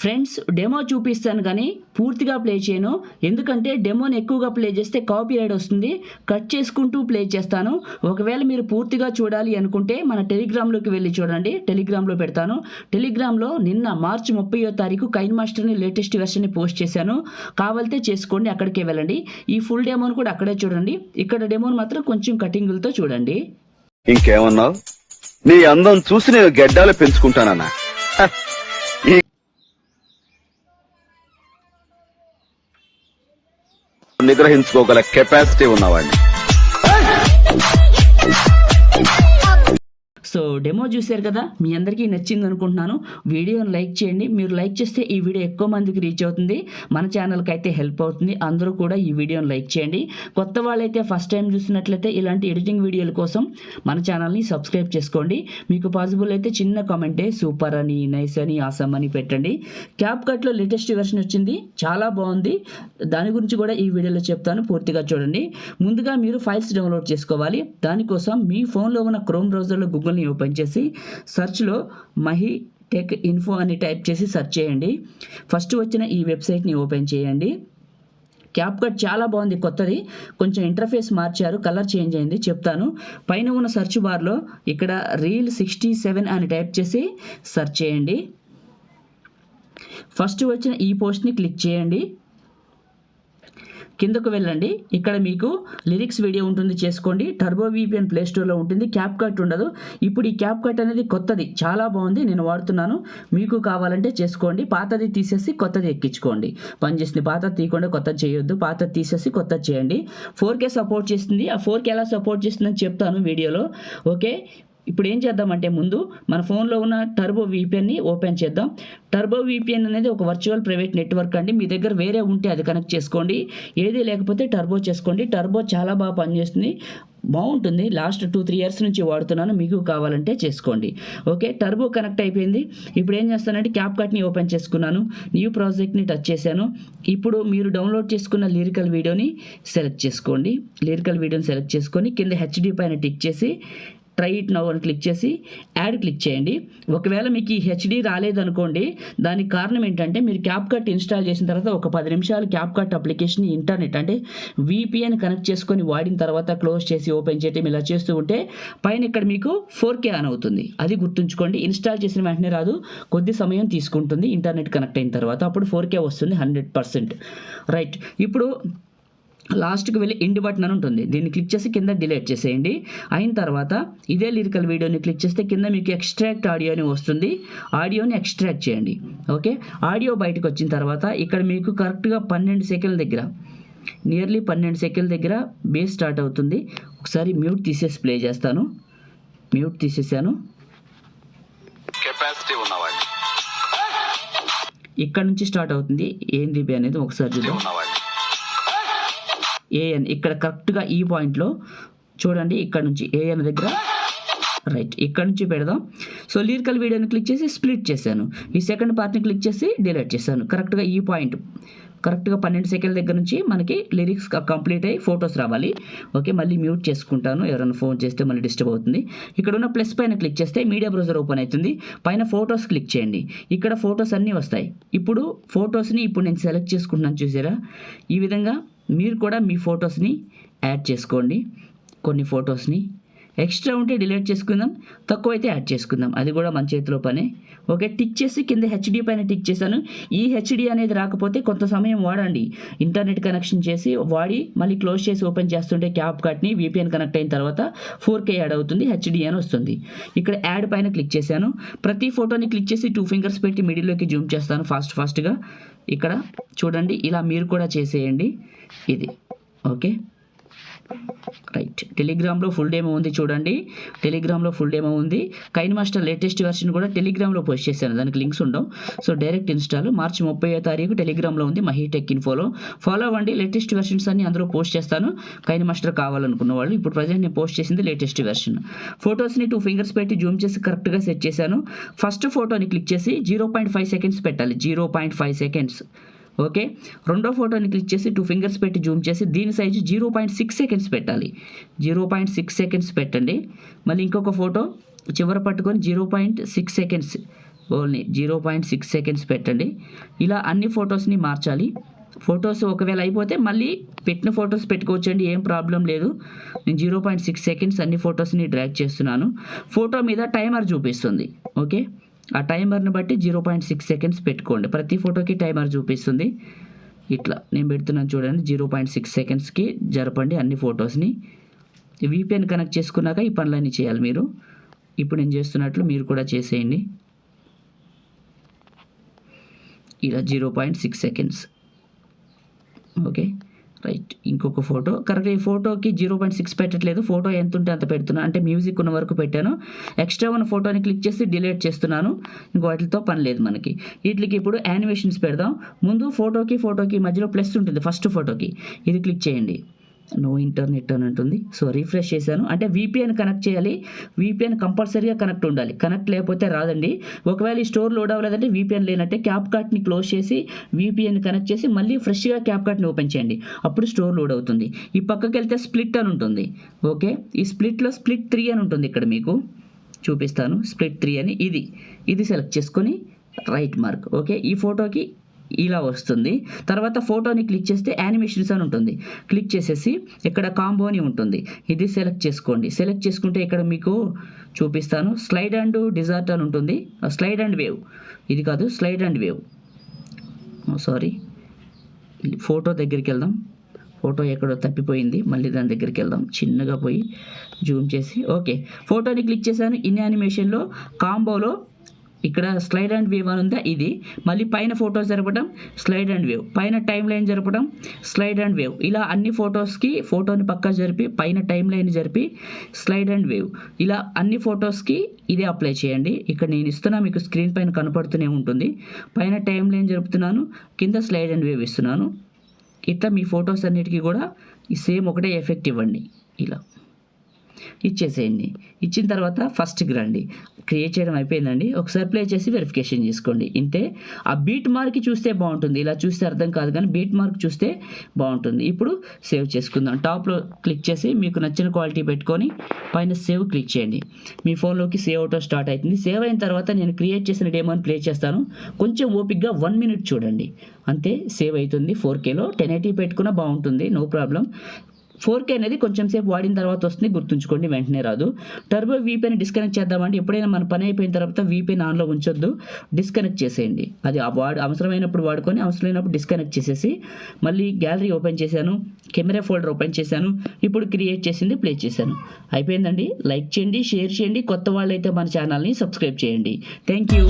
Friends demo చూపిస్తాను కానీ పూర్తిగా ప్లే చేయను, ఎందుకంటే డెమోని ఎక్కువగా ప్లే చేస్తే కాపీరైట్ వస్తుంది. కట్ చేసుకుంటూ ప్లే చేస్తాను. ఒకవేళ మీరు పూర్తిగా చూడాలి అనుకుంటే మన టెలిగ్రామ్లోకి వెళ్ళి చూడండి, టెలిగ్రామ్లో పెడతాను. టెలిగ్రామ్లో నిన్న మార్చి 30వ తారీఖు కైన్ మాస్టర్ని లేటెస్ట్ వెర్షన్ని పోస్ట్ చేశాను, కావాలితే చేసుకోండి, అక్కడికే వెళ్ళండి. ఈ ఫుల్ డెమోని కూడా అక్కడే చూడండి. ఇక్కడ డెమోని మాత్రం కొంచెం కటింగులతో చూడండి. ఇంకేమన్నావు? నీ అందం చూసి నేను గెడ్డాలు పెంచుకుంటానన్నా. నిగ్రహించుకోగల కెపాసిటీ ఉన్నవాడిని. సో డెమో చూశారు కదా, మీ అందరికీ నచ్చింది అనుకుంటున్నాను. వీడియోని లైక్ చేయండి. మీరు లైక్ చేస్తే ఈ వీడియో ఎక్కువ మందికి రీచ్ అవుతుంది, మన ఛానల్కి అయితే హెల్ప్ అవుతుంది. అందరూ కూడా ఈ వీడియోని లైక్ చేయండి. కొత్త వాళ్ళైతే ఫస్ట్ టైం చూసినట్లయితే ఇలాంటి ఎడిటింగ్ వీడియోల కోసం మన ఛానల్ని సబ్స్క్రైబ్ చేసుకోండి. మీకు పాసిబుల్ అయితే చిన్న కామెంటే సూపర్ అని, నైస్ అని, ఆసమ్ అని పెట్టండి. క్యాప్ కట్లో లేటెస్ట్ వెర్షన్ వచ్చింది, చాలా బాగుంది. దాని గురించి కూడా ఈ వీడియోలో చెప్తాను, పూర్తిగా చూడండి. ముందుగా మీరు ఫైల్స్ డౌన్లోడ్ చేసుకోవాలి. దానికోసం మీ ఫోన్లో ఉన్న క్రోమ్ బ్రౌజర్లో గూగుల్ ఓపెన్ చేసి సెర్చ్లో మహి టెక్ ఇన్ఫో అని టైప్ చేసి సెర్చ్ చేయండి. ఫస్ట్ వచ్చిన ఈ వెబ్సైట్ని ఓపెన్ చేయండి. క్యాప్ కట్ చాలా బాగుంది, కొత్తది. కొంచెం ఇంటర్ఫేస్ మార్చారు, కలర్ చేంజ్ అయింది, చెప్తాను. పైన ఉన్న సెర్చ్ బార్లో ఇక్కడ రీల్ 67 అని టైప్ చేసి సెర్చ్ చేయండి. ఫస్ట్ వచ్చిన ఈ పోస్ట్ని క్లిక్ చేయండి. కిందకు వెళ్ళండి. ఇక్కడ మీకు లిరిక్స్ వీడియో ఉంటుంది, చేసుకోండి. టర్బో VPN ప్లే స్టోర్లో ఉంటుంది, క్యాప్ కట్ ఉండదు. ఇప్పుడు ఈ క్యాప్ కట్ అనేది కొత్తది, చాలా బాగుంది, నేను వాడుతున్నాను. మీకు కావాలంటే చేసుకోండి. పాతది తీసేసి కొత్తది ఎక్కించుకోండి. పనిచేస్తుంది. పాతది తీయకుండా కొత్తది చేయొద్దు, పాతది తీసేసి కొత్తది చేయండి. 4K సపోర్ట్ చేస్తుంది. ఆ 4K ఎలా సపోర్ట్ చేస్తుందని చెప్తాను వీడియోలో. ఓకే, ఇప్పుడు ఏం చేద్దామంటే ముందు మన ఫోన్లో ఉన్న టర్బో VPNని ఓపెన్ చేద్దాం. టర్బో VPN అనేది ఒక వర్చువల్ ప్రైవేట్ నెట్వర్క్ అండి. మీ దగ్గర వేరే ఉంటే అది కనెక్ట్ చేసుకోండి, ఏది లేకపోతే టర్బో చేసుకోండి. టర్బో చాలా బాగా పనిచేస్తుంది, బాగుంటుంది. లాస్ట్ 2-3 ఇయర్స్ నుంచి వాడుతున్నాను, మీకు కావాలంటే చేసుకోండి. ఓకే, టర్బో కనెక్ట్ అయిపోయింది. ఇప్పుడు ఏం చేస్తానంటే క్యాప్ కట్ని ఓపెన్ చేసుకున్నాను, న్యూ ప్రాజెక్ట్ని టచ్ చేశాను. ఇప్పుడు మీరు డౌన్లోడ్ చేసుకున్న లిరికల్ వీడియోని సెలెక్ట్ చేసుకోండి. లిరికల్ వీడియోని సెలెక్ట్ చేసుకొని కింద HD పైన టిక్ చేసి ట్రై ఇట్ నౌ అని క్లిక్ చేసి యాడ్ క్లిక్ చేయండి. ఒకవేళ మీకు ఈ HD రాలేదనుకోండి, దానికి కారణం ఏంటంటే మీరు క్యాప్ కట్ ఇన్స్టాల్ చేసిన తర్వాత ఒక 10 నిమిషాలు క్యాప్ కట్ అప్లికేషన్ ఇంటర్నెట్ అంటే VPN కనెక్ట్ చేసుకొని వాడిన తర్వాత క్లోజ్ చేసి ఓపెన్ చేయడం ఇలా చేస్తూ ఉంటే పైన ఇక్కడ మీకు 4K ఆన్ అవుతుంది. అది గుర్తుంచుకోండి. ఇన్స్టాల్ చేసిన వెంటనే రాదు, కొద్ది సమయం తీసుకుంటుంది. ఇంటర్నెట్ కనెక్ట్ అయిన తర్వాత అప్పుడు 4K వస్తుంది 100%. రైట్, ఇప్పుడు లాస్ట్కి వెళ్ళి ఎండ్ బటన్ అని ఉంటుంది, దీన్ని క్లిక్ చేసి కింద డిలీట్ చేసేయండి. అయిన తర్వాత ఇదే లిరికల్ వీడియోని క్లిక్ చేస్తే కింద మీకు ఎక్స్ట్రాక్ట్ ఆడియో అని వస్తుంది, ఆడియోని ఎక్స్ట్రాక్ట్ చేయండి. ఓకే, ఆడియో బయటకు వచ్చిన తర్వాత ఇక్కడ మీకు కరెక్ట్గా 12 సెకండ్ల దగ్గర, నియర్లీ 12 సెకండ్ల దగ్గర బేస్ స్టార్ట్ అవుతుంది. ఒకసారి మ్యూట్ తీసేసి ప్లే చేస్తాను. మ్యూట్ తీసేసాను. ఇక్కడ నుంచి స్టార్ట్ అవుతుంది. ఏంది అనేది ఒకసారి చూద్దాం. AN ఇక్కడ కరెక్ట్గా ఈ పాయింట్లో చూడండి, ఇక్కడ నుంచి AN దగ్గర. రైట్, ఇక్కడ నుంచి పెడదాం. సో లిరికల్ వీడియోని క్లిక్ చేసి స్ప్లిట్ చేశాను. ఈ సెకండ్ పార్ట్ని క్లిక్ చేసి డిలీట్ చేశాను. కరెక్ట్గా ఈ పాయింట్, కరెక్ట్గా 12 సెకండ్ల దగ్గర నుంచి మనకి లిరిక్స్ కంప్లీట్ అయ్యి ఫొటోస్ రావాలి. ఓకే, మళ్ళీ మ్యూట్ చేసుకుంటాను, ఎవరైనా ఫోన్ చేస్తే మళ్ళీ డిస్టర్బ్ అవుతుంది. ఇక్కడ ఉన్న ప్లస్ పైన క్లిక్ చేస్తే మీడియా బ్రౌజర్ ఓపెన్ అవుతుంది. పైన ఫొటోస్ క్లిక్ చేయండి, ఇక్కడ ఫొటోస్ అన్నీ వస్తాయి. ఇప్పుడు ఫొటోస్ని ఇప్పుడు నేను సెలెక్ట్ చేసుకుంటున్నాను, చూసారా? ఈ విధంగా మీరు కూడా మీ ఫొటోస్ని యాడ్ చేసుకోండి. కొన్ని ఫొటోస్ని ఎక్స్ట్రా ఉంటే డిలీట్ చేసుకుందాం, తక్కువ అయితే యాడ్ చేసుకుందాం, అది కూడా మన చేతిలో పనే. ఓకే, టిక్ చేసి కింద HD పైన టిక్ చేశాను. ఈ HD అనేది రాకపోతే కొంత సమయం వాడండి, ఇంటర్నెట్ కనెక్షన్ చేసి వాడి మళ్ళీ క్లోజ్ చేసి ఓపెన్ చేస్తుంటే క్యాప్ కట్ని VPN కనెక్ట్ అయిన తర్వాత 4K యాడ్ అవుతుంది, HD అని వస్తుంది. ఇక్కడ యాడ్ పైన క్లిక్ చేశాను. ప్రతి ఫోటోని క్లిక్ చేసి 2 ఫింగర్స్ పెట్టి మిడిల్లోకి జూమ్ చేస్తాను ఫాస్ట్గా. ఇక్కడ చూడండి, ఇలా మీరు కూడా చేసేయండి. ఇది ఓకే, రైట్. టెలిగ్రామ్లో ఫుల్ డెమో ఉంది, చూడండి. టెలిగ్రామ్లో ఫుల్ డెమో ఉంది. కైన్ మాస్టర్ లేటెస్ట్ వెర్షన్ కూడా టెలిగ్రామ్లో పోస్ట్ చేశాను, దానికి లింక్స్ ఉండవు. సో డైరెక్ట్ ఇన్స్టాల్ మార్చి 30వ తారీఖు టెలిగ్రామ్లో ఉంది, మహి టెక్ ఇన్ఫోలో. ఫాలో అవ్వండి, లేటెస్ట్ వెర్షన్స్ అన్ని అందులో పోస్ట్ చేస్తాను. కైన్ మాస్టర్ కావాలనుకున్న వాళ్ళు. ఇప్పుడు ప్రజెంట్ నేను పోస్ట్ చేసింది లేటెస్ట్ వెర్షన్. ఫొటోస్ని 2 ఫింగర్స్ పెట్టి జూమ్ చేసి కరెక్ట్గా సెట్ చేశాను. ఫస్ట్ ఫోటోని క్లిక్ చేసి 0.5 సెకండ్స్ పెట్టాలి, 0.5 సెకండ్స్. ఓకే, రెండో ఫోటోని క్లిక్ చేసి 2 ఫింగర్స్ పెట్టి జూమ్ చేసి దీని సైజు 0.6 సెకండ్స్ పెట్టాలి, 0.6 సెకండ్స్ పెట్టండి. మళ్ళీ ఇంకొక ఫోటో చివర పట్టుకొని 0.6 సెకండ్స్ ఓన్లీ 0.6 సెకండ్స్ పెట్టండి. ఇలా అన్ని ఫొటోస్ని మార్చాలి. ఫొటోస్ ఒకవేళ అయిపోతే మళ్ళీ పెట్టిన ఫొటోస్ పెట్టుకోవచ్చండి, ఏం ప్రాబ్లం లేదు. నేను 0.6 సెకండ్స్ అన్ని ఫొటోస్ని డ్రాగ్ చేస్తున్నాను. ఫోటో మీద టైమర్ చూపిస్తుంది. ఓకే, ఆ టైమర్ని బట్టి 0.6 సెకండ్స్ పెట్టుకోండి. ప్రతి ఫోటోకి టైమర్ చూపిస్తుంది. ఇట్లా నేను పెడుతున్నాను చూడండి. 0.6 సెకండ్స్కి జరపండి అన్ని ఫొటోస్ని. VPN కనెక్ట్ చేసుకున్నాక ఈ పనులన్నీ చేయాలి మీరు. ఇప్పుడు నేను చేస్తున్నట్లు మీరు కూడా చేసేయండి. ఇలా 0.6 సెకండ్స్. Okay right. ఇంకొక ఫోటో కరెక్ట్. ఈ ఫోటోకి 0.6 పెట్టట్లేదు, ఫోటో ఎంత ఉంటే అంత పెడుతున్నాను. అంటే మ్యూజిక్ ఉన్న వరకు పెట్టాను. ఎక్స్ట్రా ఉన్న ఫోటోని క్లిక్ చేసి డిలీట్ చేస్తున్నాను. ఇంకో వాటితో పని లేదు మనకి. వీటికి ఇప్పుడు యానిమేషన్స్ పెడదాం. ముందు ఫోటోకి మధ్యలో ప్లస్ ఉంటుంది ఫస్ట్ ఫోటోకి, ఇది క్లిక్ చేయండి. నో ఇంటర్నెట్ అని ఉంటుంది. సో రీఫ్రెష్ చేశాను. అంటే VPN కనెక్ట్ చేయాలి. VPN కంపల్సరీగా కనెక్ట్ ఉండాలి. కనెక్ట్ లేకపోతే రాదండి. ఒకవేళ ఈ స్టోర్ లోడ్ అవ్వలేదంటే VPN లేనంటే క్యాప్కట్ని క్లోజ్ చేసి VPN కనెక్ట్ చేసి మళ్ళీ ఫ్రెష్గా క్యాప్కట్ని ఓపెన్ చేయండి. అప్పుడు స్టోర్ లోడ్ అవుతుంది. ఈ పక్కకి వెళ్తే స్ప్లిట్ అని ఉంటుంది. ఓకే, ఈ స్ప్లిట్లో స్ప్లిట్ 3 అని ఉంటుంది. ఇక్కడ మీకు చూపిస్తాను. స్ప్లిట్ 3 అని ఇది సెలెక్ట్ చేసుకొని రైట్ మార్క్. ఓకే, ఈ ఫోటోకి ఇలా వస్తుంది. తర్వాత ఫోటోని క్లిక్ చేస్తే యానిమేషన్స్ అని ఉంటుంది. క్లిక్ చేసేసి ఇక్కడ కాంబో అని ఉంటుంది. ఇది సెలెక్ట్ చేసుకోండి. సెలెక్ట్ చేసుకుంటే ఇక్కడ మీకు చూపిస్తాను. స్లైడ్ అండ్ డిజార్ట్ అని ఉంటుంది. స్లైడ్ అండ్ వేవ్, ఇది కాదు, slide and wave. Sorry, photo దగ్గరికి వెళ్దాం. ఫోటో ఎక్కడో తప్పిపోయింది, మళ్ళీ దాని దగ్గరికి వెళ్దాం. చిన్నగా పోయి జూమ్ చేసి ఓకే, ఫోటోని క్లిక్ చేశాను. ఇన్ యానిమేషన్లో కాంబోలో ఇక్కడ స్లైడ్ అండ్ వేవ్ అని ఉందా, ఇది మళ్ళీ పైన ఫొటోస్ జరపడం, స్లైడ్ అండ్ వేవ్, పైన టైం లైన్ జరపడం, స్లైడ్ అండ్ వేవ్. ఇలా అన్ని ఫొటోస్కి ఫోటోని పక్క జరిపి పైన టైం లైన్ జరిపి స్లైడ్ అండ్ వేవ్. ఇలా అన్ని ఫొటోస్కి ఇదే అప్లై చేయండి. ఇక్కడ నేను ఇస్తున్నా, మీకు స్క్రీన్ పైన కనపడుతూనే ఉంటుంది. పైన టైం లైన్ జరుపుతున్నాను, కింద స్లైడ్ అండ్ వేవ్ ఇస్తున్నాను. ఇట్లా మీ ఫొటోస్ అన్నిటికీ కూడా ఈ సేమ్ ఒకటే ఎఫెక్ట్ ఇవ్వండి. ఇలా ఇచ్చేసేయండి. ఇచ్చిన తర్వాత ఫస్ట్కి రండి. క్రియేట్ చేయడం అయిపోయిందండి. ఒకసారి ప్లే చేసి వెరిఫికేషన్ చేసుకోండి. ఇంతే. ఆ బీట్ మార్క్ చూస్తే బాగుంటుంది. ఇలా చూస్తే అర్థం కాదు, కానీ బీట్ మార్క్ చూస్తే బాగుంటుంది. ఇప్పుడు సేవ్ చేసుకుందాం. టాప్లో క్లిక్ చేసి మీకు నచ్చిన క్వాలిటీ పెట్టుకొని పైన సేవ్ క్లిక్ చేయండి. మీ ఫోన్లోకి సేవ్ అవటం స్టార్ట్ అవుతుంది. సేవ్ అయిన తర్వాత నేను క్రియేట్ చేసిన డెమోని ప్లే చేస్తాను. కొంచెం ఓపిక్గా 1 మినిట్ చూడండి. అంతే, సేవ్ అవుతుంది. 4Kలో 1080 పెట్టుకున్నా బాగుంటుంది, నో ప్రాబ్లం. 4K అనేది కొంచెం సేపు వాడిన తర్వాత వస్తుంది, గుర్తుంచుకోండి, వెంటనే రాదు. టర్బో VPN డిస్కనెక్ట్ చేద్దామంటే ఎప్పుడైనా మన పని అయిపోయిన తర్వాత VPN ఆన్లో ఉంచొద్దు, డిస్కనెక్ట్ చేసేయండి. అది అవసరమైనప్పుడు వాడుకొని అవసరం లేనప్పుడు డిస్కనెక్ట్ చేసేసి మళ్ళీ గ్యాలరీ ఓపెన్ చేశాను, కెమెరా ఫోల్డర్ ఓపెన్ చేశాను. ఇప్పుడు క్రియేట్ చేసింది ప్లే చేశాను. అయిపోయిందండి. లైక్ చేయండి, షేర్ చేయండి. కొత్త వాళ్ళైతే మన ఛానల్ని సబ్స్క్రైబ్ చేయండి. Thank you.